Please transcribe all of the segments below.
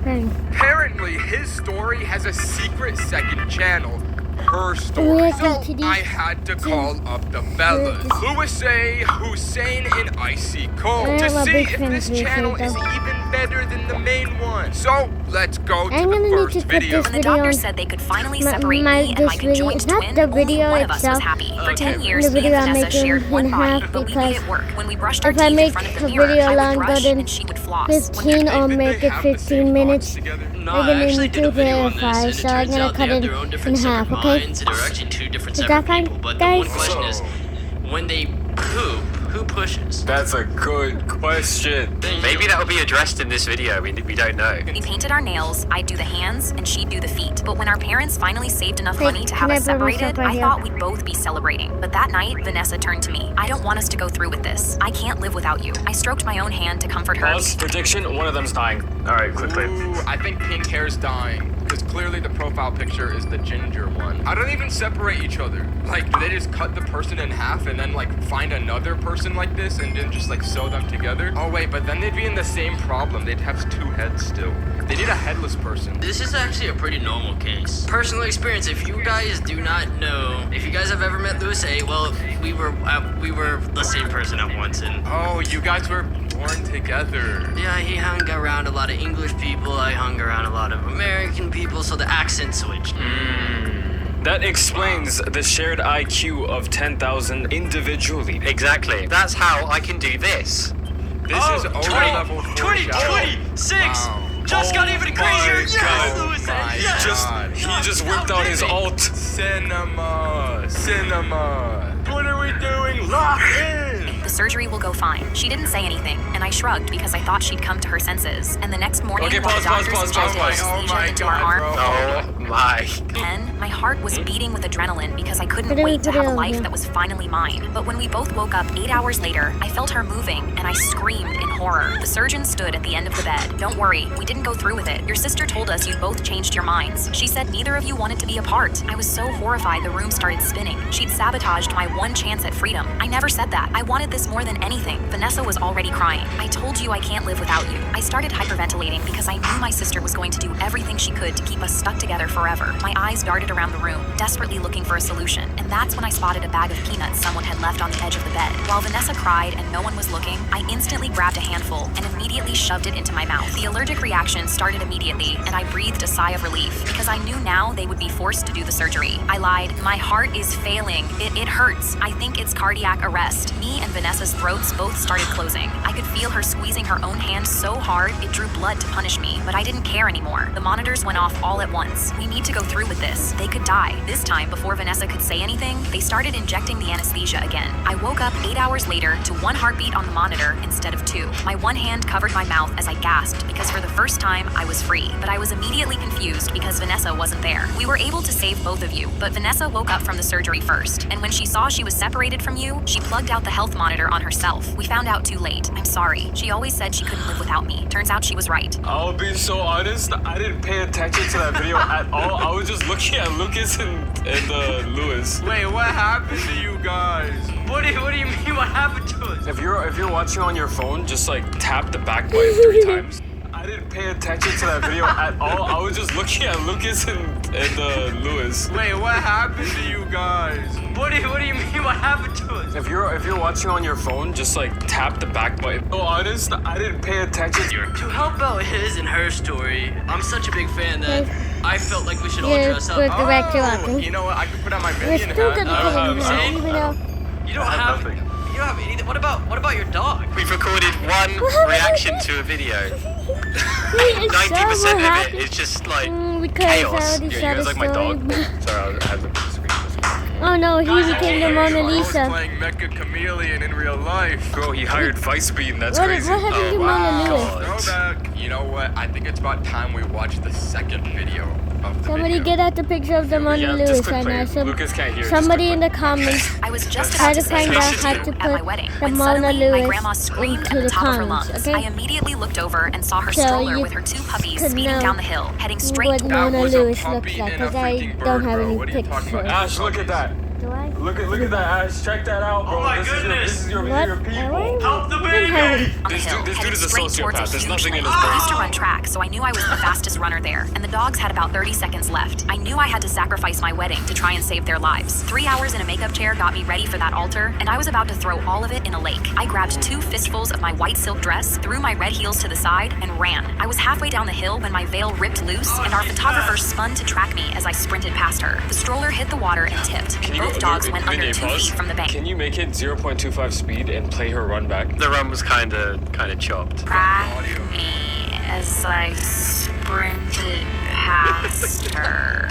thing. Apparently, his story has a secret second channel. Her story. So I had to call up the fellas, Louis, Hussein, and Icy Cole, to see if this channel is even better than the main one. So let's go to the first video. When the doctor said they could finally separate me and my conjoined twin, only one of us was happy. For 10 years, me and Vanessa shared one body, but we made it work. When we brushed our teeth in front of the mirror, I would brush and she would floss. 15 or make it 15 minutes. No, I actually did a video on this, and it so I'm turns gonna out cut they have it their own in different half, separate okay? minds, and they're actually two different Is separate that fine, people. But the one guys? question is, when they poop, who pushes? That's a good question. Maybe that'll be addressed in this video. We don't know. We painted our nails, I'd do the hands, and she'd do the feet. But when our parents finally saved enough money to have us separated, I thought we'd both be celebrating. But that night, Vanessa turned to me. I don't want us to go through with this. I can't live without you. I stroked my own hand to comfort her. Pause. Prediction, one of them's dying. Alright, quickly. Ooh, I think pink hair's dying. Because clearly the profile picture is the ginger one. I don't even separate each other. Like, do they just cut the person in half and then, like, find another person like this and then just, like, sew them together? Oh, wait, but then they'd be in the same problem. They'd have two heads still. They need a headless person. This is actually a pretty normal case. Personal experience, if you guys do not know, if you guys have ever met Louis A, well, we were the same person at once, and Oh, you guys were born together. yeah, he hung around a lot of English people, I hung around a lot of American people, so the accent switched. That explains the shared IQ of 10,000 individually. Exactly. That's how I can do this. This is O level 2026! Wow. Just got even crazier! God. Yes, Louis A! My Yes! God. He just whipped out his alt. Cinema. What are we doing? Lock in. The surgery will go fine. She didn't say anything, and I shrugged because I thought she'd come to her senses. And the next morning, Okay, while the pause. doctors injected Oh anesthesia my into God, our arm, bro. Oh my. Then, my heart was beating with adrenaline because I couldn't Put it wait to have a over life here. that was finally mine. But when we both woke up 8 hours later, I felt her moving, and I screamed in horror. The surgeon stood at the end of the bed. Don't worry, we didn't go through with it. Your sister told us you both changed your minds. She said neither of you wanted to be apart. I was so horrified the room started spinning. She'd sabotaged my one chance at freedom. I never said that. I wanted this more than anything. Vanessa was already crying. I told you I can't live without you. I started hyperventilating because I knew my sister was going to do everything she could to keep us stuck together forever. My eyes darted around the room, desperately looking for a solution. And that's when I spotted a bag of peanuts someone had left on the edge of the bed. While Vanessa cried and no one was looking, I instantly grabbed a handful and immediately shoved it into my mouth. The allergic reaction started immediately, and I breathed a sigh of relief because I knew now they would be forced to do the surgery. I lied. My heart is failing. It hurts. I think it's cardiac arrest. Me and Vanessa's throats both started closing. I could feel her squeezing her own hand so hard it drew blood to punish me, but I didn't care anymore. The monitors went off all at once. We need to go through with this. They could die. This time, before Vanessa could say anything, they started injecting the anesthesia again. I woke up 8 hours later to one heartbeat on the monitor instead of two. My one hand covered my mouth as I gasped because for the first time I was free, but I was immediately confused because Vanessa wasn't there. We were able to save both of you, but Vanessa woke up from the surgery first, and when she saw she was separated from you, she plugged out the health monitor on herself. We found out too late. I'm sorry. She always said she couldn't live without me. Turns out she was right. I'll be so honest, I didn't pay attention to that video at all. I was just looking at Lucas and Louis. Wait, what happened to you guys? What do you mean? What happened to us? If you're watching on your phone, just like tap the back button 3 times. I didn't pay attention to that video at all. I was just looking at Lucas and Louis. Wait, what happened to you guys? What do you mean? What happened to us? If you're watching on your phone, just like tap the back button. So honest, I didn't pay attention to To help out his and her story, I'm such a big fan that I felt like we should all Yeah, dress up. we're back to Oh, walking. you know what? I could put on my We're minion still hat. gonna put it saying? in, even though You don't have anything. What about your dog? We've recorded one reaction to a video. he is 90% so of happy. it is just like Because I chaos. already you saw guys the like my dog? story. Sorry, I had the screen. Oh no, he became the Mona I was Lisa. playing Mecha Chameleon in real life. Bro, he hired Vice Bean. That's What crazy. happened to Mona Lisa? Throwback. You know what? I think it's about time we watch the second video of the Somebody video. get out the picture of the Mona Yeah, Lisa just click right play. now. Lucas can't hear. Somebody in the comments I was just try about to to say find out thank how you to at my put wedding the when Mona suddenly my Lewis grandma screamed into at the the top of her comments, lungs. okay? I immediately looked over and saw her So stroller you with her 2 puppies could speeding know down the hill, heading straight what toward That Mona was a Lewis puppy looks like, and a because I freaking don't bird, have bro. any What are you talking pictures. about? Ash, look at that. Do I? Look at that ass. Check that out, bro. Oh my this goodness. Is your What? people. Help the On baby! the This hill, dude headed is a straight towards sociopath. There's huge nothing in lake. his brain. I used to run track, so I knew I was the fastest runner there, and the dogs had about 30 seconds left. I knew I had to sacrifice my wedding to try and save their lives. 3 hours in a makeup chair got me ready for that altar, and I was about to throw all of it in a lake. I grabbed 2 fistfuls of my white silk dress, threw my red heels to the side, and ran. I was halfway down the hill when my veil ripped loose, and our photographer spun to track me as I sprinted past her. The stroller hit the water and tipped, and both dogs went under 2 feet from the bank. Can you make it 0.25 speed and play her run back? The run was kind of chopped. Track me as I sprinted past her.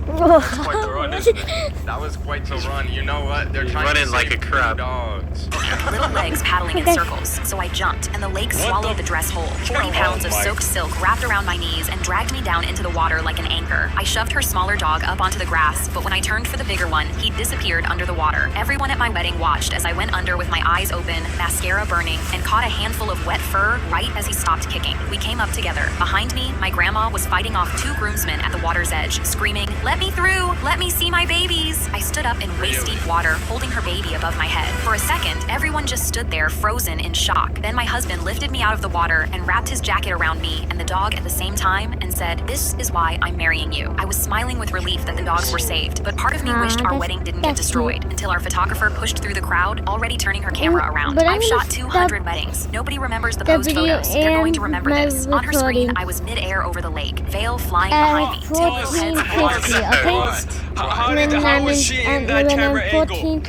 That's quite the run, isn't it? That was quite the run. You know what? They're trying running to like save a crab. 2 dogs. Little legs paddling in circles, so I jumped, and the lake swallowed the dress whole. 40 pounds of soaked silk wrapped around my knees and dragged me down into the water like an anchor. I shoved her smaller dog up onto the grass, but when I turned for the bigger one, he disappeared under the water. Everyone at my wedding watched as I went under with my eyes open, mascara burning, and caught a handful of wet fur right as he stopped kicking. We came up together. Behind me, my grandma was fighting off 2 groomsmen at the water's edge, screaming, "Let me through! Let me see my babies!" I stood up in waist-deep water, holding her baby above my head. For a second, everyone just stood there, frozen in shock. Then my husband lifted me out of the water and wrapped his jacket around me and the dog at the same time and said, "This is why I'm marrying you." I was smiling with relief that the dogs were saved, but part of me wished our wedding didn't get destroyed until our photographer pushed through the crowd, already turning her camera around. But I've I'm shot gonna 200 weddings. Nobody remembers the the post video photos. They're going to and remember my this. On her screen, recording. I was mid-air over the lake, veil flying behind me. At Two heads and 14:50, horses. okay? How When was she in that when camera I'm angle? 14,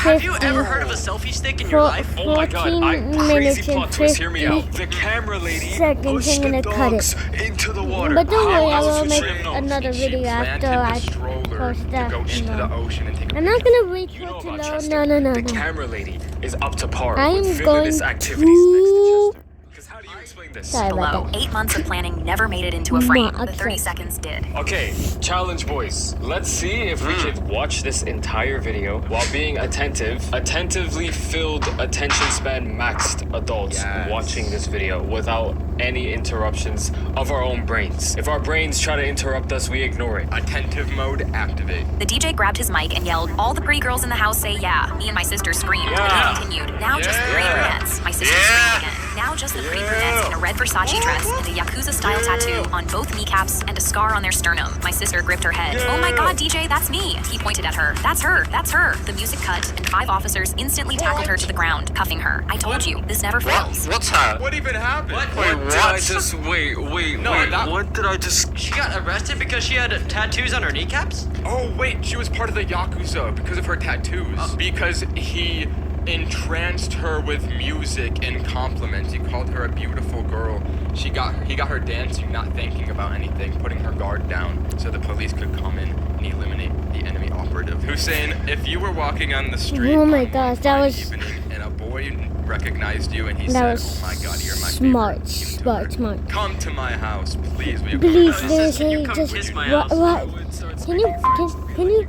Have you ever heard of a selfie stick in your life? Oh my god, 14 crazy minutes plot and twist, hear me out. 50 The camera lady seconds, pushed I'm the gonna cut dogs it. into the water. But don't worry, I How will else would make she know? another She video planted after the I stroller post to that. go into the ocean and take a I'm not gonna wait You for know it to about load. Chester. No. The camera lady is up to par I with am villainous going activities next to Chester. Because how do you explain this? Sorry Below. about that. 8 months of planning never made it into a frame. Not The 30 upset. seconds did. Okay, challenge boys. Let's see if we could watch this entire video while being attentively filled attention span maxed adults Yes. watching this video without any interruptions of our own brains. If our brains try to interrupt us, we ignore it. Attentive mode activate. The DJ grabbed his mic and yelled, "All the pretty girls in the house say yeah." Me and my sister screamed. Yeah. And he continued, "Now just the pretty Yeah. brunettes." My sister Yeah. screamed again. "Now just the pretty brunettes in a red Versace dress and a Yakuza-style tattoo on both kneecaps and a scar on their sternum." My sister gripped her head. "Oh my god, DJ, that's me." He pointed at her. "That's her, that's her." The music cut, and 5 officers instantly tackled her to the ground, cuffing her. I told you, this never fails. What's her? What even happened? Wait, Did I what? just wait? No, that- What did I just? She got arrested because she had tattoos on her kneecaps? Oh wait, she was part of the Yakuza because of her tattoos. Because he entranced her with music and compliments. He called her a beautiful girl. He got her dancing, not thinking about anything, putting her guard down so the police could come in and eliminate the enemy operative. Hussein, if you were walking on the street Oh my on gosh, one that fine was- evening and a boy recognized you and he That said, was "Oh my God, you're my smart, favorite YouTuber. smart. Come to my house, please. Will you Please, come to my house?" Lewis, Can you hey, come just kiss my what? house? Can you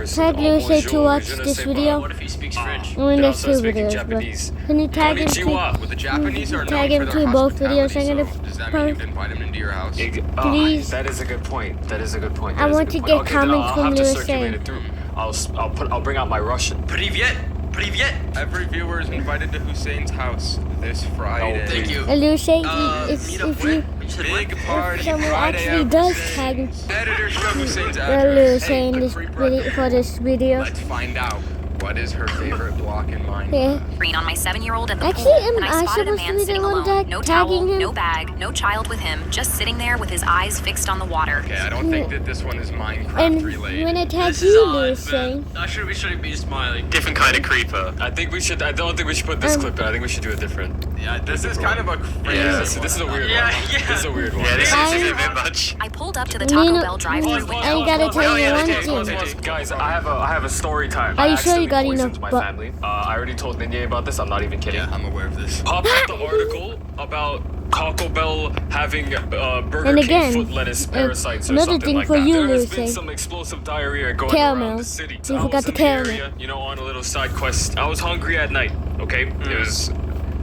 tag Lewis to watch this video? What if he speaks French? I mean, Then I'll there's start 2 speaking videos, Japanese. but can you tag him Konnichiwa. to? Well, the Japanese are known Tag for him their to both videos. hospitality, I'm gonna so does that mean you'd invite him into your house? Please. That is a good point. That is a good point. I That is a want good to point. get Okay, then comments I'll from have to Lewis circulate saying. it through. I'll bring out my Russian. Privyet! Privyet! Every viewer is invited to Hussein's house this Friday. Oh, Thank you. Lewis, if Meet up you when? You said what? Big party someone Friday actually at does Hussein's. tag him, Editor, show Hussein's Lewis address. saying Hey, this free video breakfast. for this video. Let's find out. What is her favorite block in Minecraft? Yeah. Green on my 7-year-old at the Actually, pool, am and I I spotted a supposed to man be the sitting one alone. No tagging towel, him? no bag, no child with him, just sitting there with his eyes fixed on the water. Okay, I don't think that this one is Minecraft And related. when I tag This is you, odd, Lewis saying, man. We shouldn't be smiling. Different kind of creeper. I don't think we should put this clip in. I think we should do it different. Yeah, this is kind of a crazy Yeah, This is a weird Yeah, one. yeah. This is a weird one. Yeah, this is I- a bit much. I pulled up to the Taco Nino- Bell drive-thru Nino- window. I gotta tell you yeah, one okay, thing. Guys, I have a story time. Are I you sure you accidentally got poisoned enough my bu- family. I already told Ninja about this. I'm not even kidding. Yeah, I'm aware of this. Popped up the article about Taco Bell having Burger And King again, foot lettuce parasites or another something thing like for that. you, There has Lucy. been some explosive diarrhea going Caramel. around the city. You I forgot was the in caramel. area, on a little side quest. I was hungry at night, okay? It was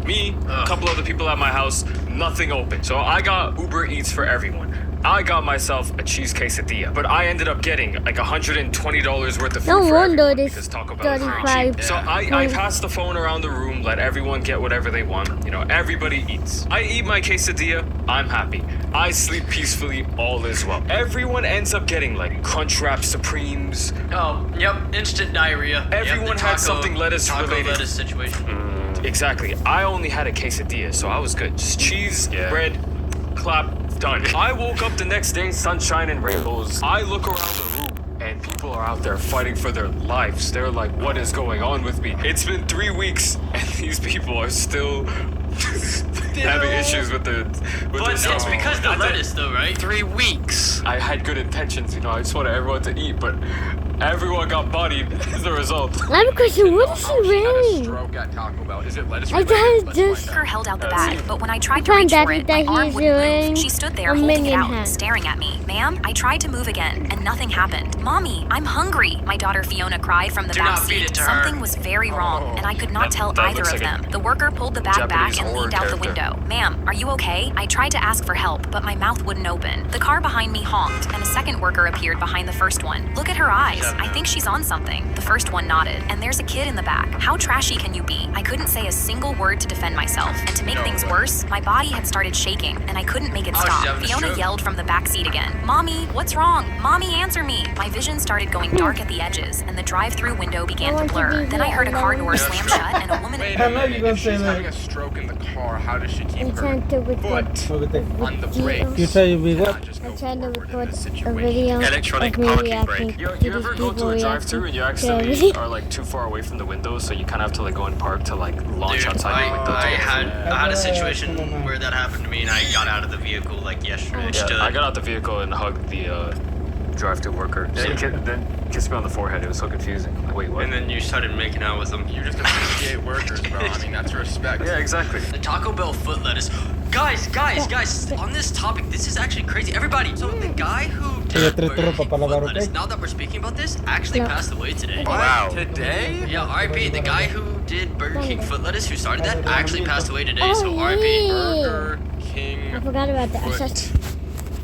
me, a couple other people at my house, nothing open. So I got Uber Eats for everyone. I got myself a cheese quesadilla, but I ended up getting like $120 worth of food No for wonder everyone this because Taco Bell is very 35 cheap. So I passed the phone around the room, let everyone get whatever they want. You know, everybody eats. I eat my quesadilla, I'm happy. I sleep peacefully, all is well. Everyone ends up getting like Crunchwrap Supremes. Oh, yep, instant diarrhea. Everyone had something lettuce taco related. lettuce situation. Exactly. I only had a quesadilla, so I was good. Just cheese, bread, clap, done. I woke up the next day, sunshine and rainbows. I look around the room, and people are out there fighting for their lives. They're like, what is going on with me? It's been 3 weeks, and these people are still having issues with their But it's stomach. because the lettuce, though, right? 3 weeks. I had good intentions, you know, I just wanted everyone to eat, but everyone got bodied as a result. I have a question. What is she How she had a wearing? stroke at Taco Bell. Is it lettuce I related? thought Let's just- find Her out. held out the bag, but when I tried to found reach that for it, my he's arm wouldn't wearing move. She stood there a holding it minion out, hat. staring at me. Ma'am, I tried to move again, and nothing happened. Mommy, I'm hungry. My daughter Fiona cried from the Do back not feed seat. it to her. Something was very wrong, and I could not tell that either looks of like a them. The worker pulled the bag Japanese back and horror leaned out the character. window. Ma'am, are you okay? I tried to ask for help, but my mouth wouldn't open. The car behind me honked, and a second worker appeared behind the first one. Look at her eyes. I think she's on something. The first one nodded, and there's a kid in the back. How trashy can you be? I couldn't say a single word to defend myself, and to make things worse, my body had started shaking, and I couldn't make it Oh, she's stop. having a Fiona stroke. yelled from the back seat again. Mommy, what's wrong? Mommy, answer me. My vision started going dark at the edges, and the drive-through window began to blur. Then I heard a car door slam shut, and a woman... Wait I a know you're minute. gonna If say she's that. having a stroke in the car, how does she keep I'm her trying to record. foot Okay. on the You brakes? tell me what? Not just go I'm trying to forward in record this a situation. video Electronic of me parking reacting brake. You to ever these go to people a reacting drive-thru and you to accidentally everything. are like too far away from the window, so you kind of have to like go and park to like launch Dude, outside the window. I had a Yeah. situation where that happened to me, and I got out of the vehicle like yesterday. Yeah, Stood. I got out the vehicle and hugged the drive-thru worker. Then kissed me on the forehead. It was so confusing. Like, wait, what? And then you started making out with them. You just appreciate workers, bro. I mean, that's respect. Yeah, exactly. The Taco Bell foot lettuce. Guys, on this topic, this is actually crazy. Everybody, so the guy who did tres Burger turros King para foot lavar, lettuce, okay? now that we're speaking about this, actually No. passed away today. Wow. Today? Yeah, R.I.P. The guy who did Burger King foot lettuce, who started that, actually passed away today. Oh, So R.I.P. Burger King I forgot about that. I foot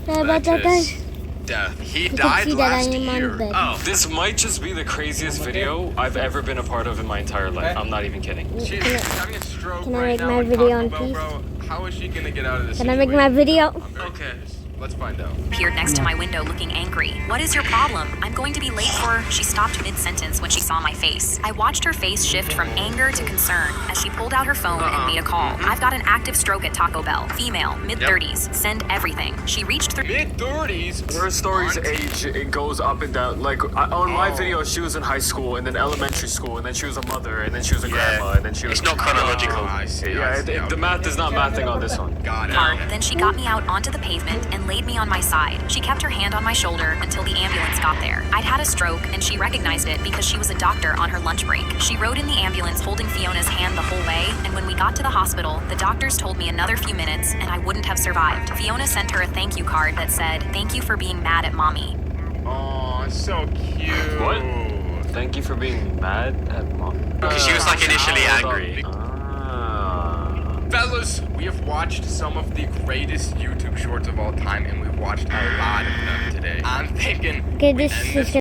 forgot about that, guys. lettuce death. He You can died see that I last am on year. bed. Oh, This might just be the craziest video I've ever been a part of in my entire life. I'm not even kidding. She's having a stroke Can I right make now my in video Taco on Bell, peace? bro. How is she gonna get out of this Can I make my situation? video? I'm very Okay. curious. Let's find out. appeared next to my window looking angry. What is your problem? I'm going to be late for... She stopped mid-sentence when she saw my face. I watched her face shift from anger to concern as she pulled out her phone and made a call. I've got an active stroke at Taco Bell. Female, mid-30s. Send everything. She reached through... Mid-30s. Her story's age, it goes up and down. Like on my video, she was in high school and then elementary school and then she was a mother and then she was a grandma and then she was. It's not chronological. I see. Yeah, I see. the math is not mathing on this one. Got it. Hard. Then she got me out onto the pavement and laid me on my side. She kept her hand on my shoulder until the ambulance got there. I'd had a stroke and she recognized it because she was a doctor on her lunch break. She rode in the ambulance holding Fiona's hand the whole way, and when we got to the hospital, the doctors told me another few minutes and I wouldn't have survived. Fiona sent her a thank you card that said, "Thank you for being mad at mommy." Oh, so cute. What? Thank you for being mad at mom. Because she was like initially angry. Fellas, we have watched some of the greatest YouTube shorts of all time, and we've watched a lot of them today. I'm thinking Okay, we this end is